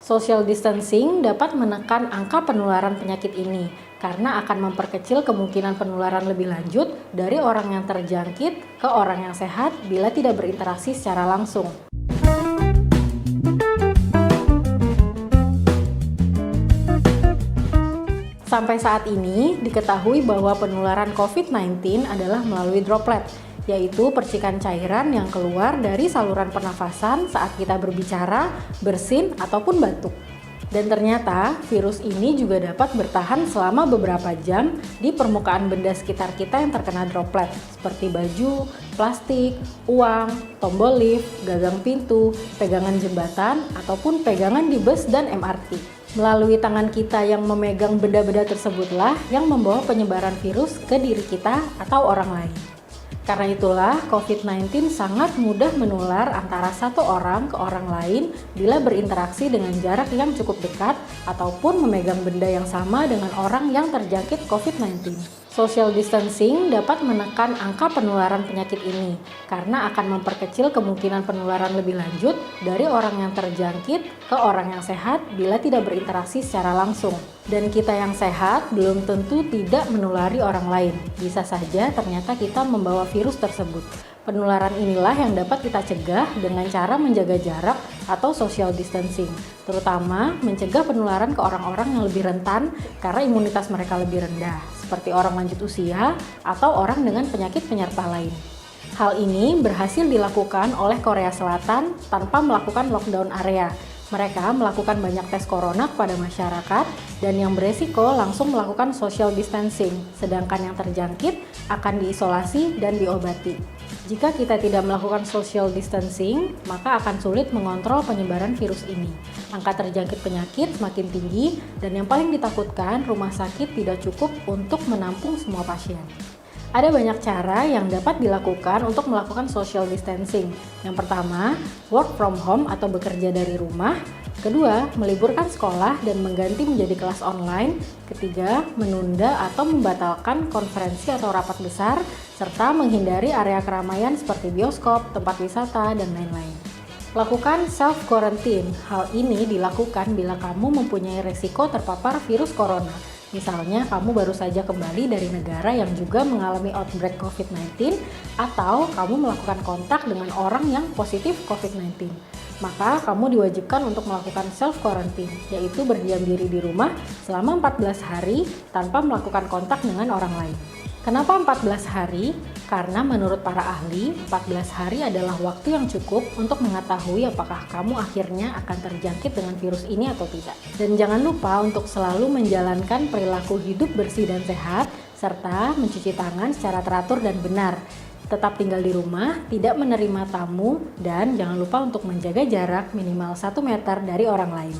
Social distancing dapat menekan angka penularan penyakit ini karena akan memperkecil kemungkinan penularan lebih lanjut dari orang yang terjangkit ke orang yang sehat bila tidak berinteraksi secara langsung. Sampai saat ini, diketahui bahwa penularan COVID-19 adalah melalui droplet, yaitu percikan cairan yang keluar dari saluran pernafasan saat kita berbicara, bersin, ataupun batuk. Dan ternyata, virus ini juga dapat bertahan selama beberapa jam di permukaan benda sekitar kita yang terkena droplet, seperti baju, plastik, uang, tombol lift, gagang pintu, pegangan jembatan, ataupun pegangan di bus dan MRT. Melalui tangan kita yang memegang benda-benda tersebutlah yang membawa penyebaran virus ke diri kita atau orang lain. Karena itulah COVID-19 sangat mudah menular antara satu orang ke orang lain bila berinteraksi dengan jarak yang cukup dekat ataupun memegang benda yang sama dengan orang yang terjangkit COVID-19. Social distancing dapat menekan angka penularan penyakit ini karena akan memperkecil kemungkinan penularan lebih lanjut dari orang yang terjangkit ke orang yang sehat bila tidak berinteraksi secara langsung. Dan kita yang sehat belum tentu tidak menulari orang lain. Bisa saja ternyata kita membawa virus tersebut. Penularan inilah yang dapat kita cegah dengan cara menjaga jarak atau social distancing, terutama mencegah penularan ke orang-orang yang lebih rentan karena imunitas mereka lebih rendah, seperti orang lanjut usia atau orang dengan penyakit penyerta lain. Hal ini berhasil dilakukan oleh Korea Selatan tanpa melakukan lockdown area. Mereka melakukan banyak tes corona kepada masyarakat dan yang beresiko langsung melakukan social distancing, sedangkan yang terjangkit akan diisolasi dan diobati. Jika kita tidak melakukan social distancing, maka akan sulit mengontrol penyebaran virus ini. Angka terjangkit penyakit semakin tinggi dan yang paling ditakutkan rumah sakit tidak cukup untuk menampung semua pasien. Ada banyak cara yang dapat dilakukan untuk melakukan social distancing. Yang pertama, work from home atau bekerja dari rumah. Kedua, meliburkan sekolah dan mengganti menjadi kelas online. Ketiga, menunda atau membatalkan konferensi atau rapat besar, serta menghindari area keramaian seperti bioskop, tempat wisata, dan lain-lain. Lakukan self-quarantine. Hal ini dilakukan bila kamu mempunyai resiko terpapar virus corona. Misalnya, kamu baru saja kembali dari negara yang juga mengalami outbreak COVID-19 atau kamu melakukan kontak dengan orang yang positif COVID-19. Maka, kamu diwajibkan untuk melakukan self-quarantine, yaitu berdiam diri di rumah selama 14 hari tanpa melakukan kontak dengan orang lain. Kenapa 14 hari? Karena menurut para ahli, 14 hari adalah waktu yang cukup untuk mengetahui apakah kamu akhirnya akan terjangkit dengan virus ini atau tidak. Dan jangan lupa untuk selalu menjalankan perilaku hidup bersih dan sehat, serta mencuci tangan secara teratur dan benar. Tetap tinggal di rumah, tidak menerima tamu, dan jangan lupa untuk menjaga jarak minimal 1 meter dari orang lain.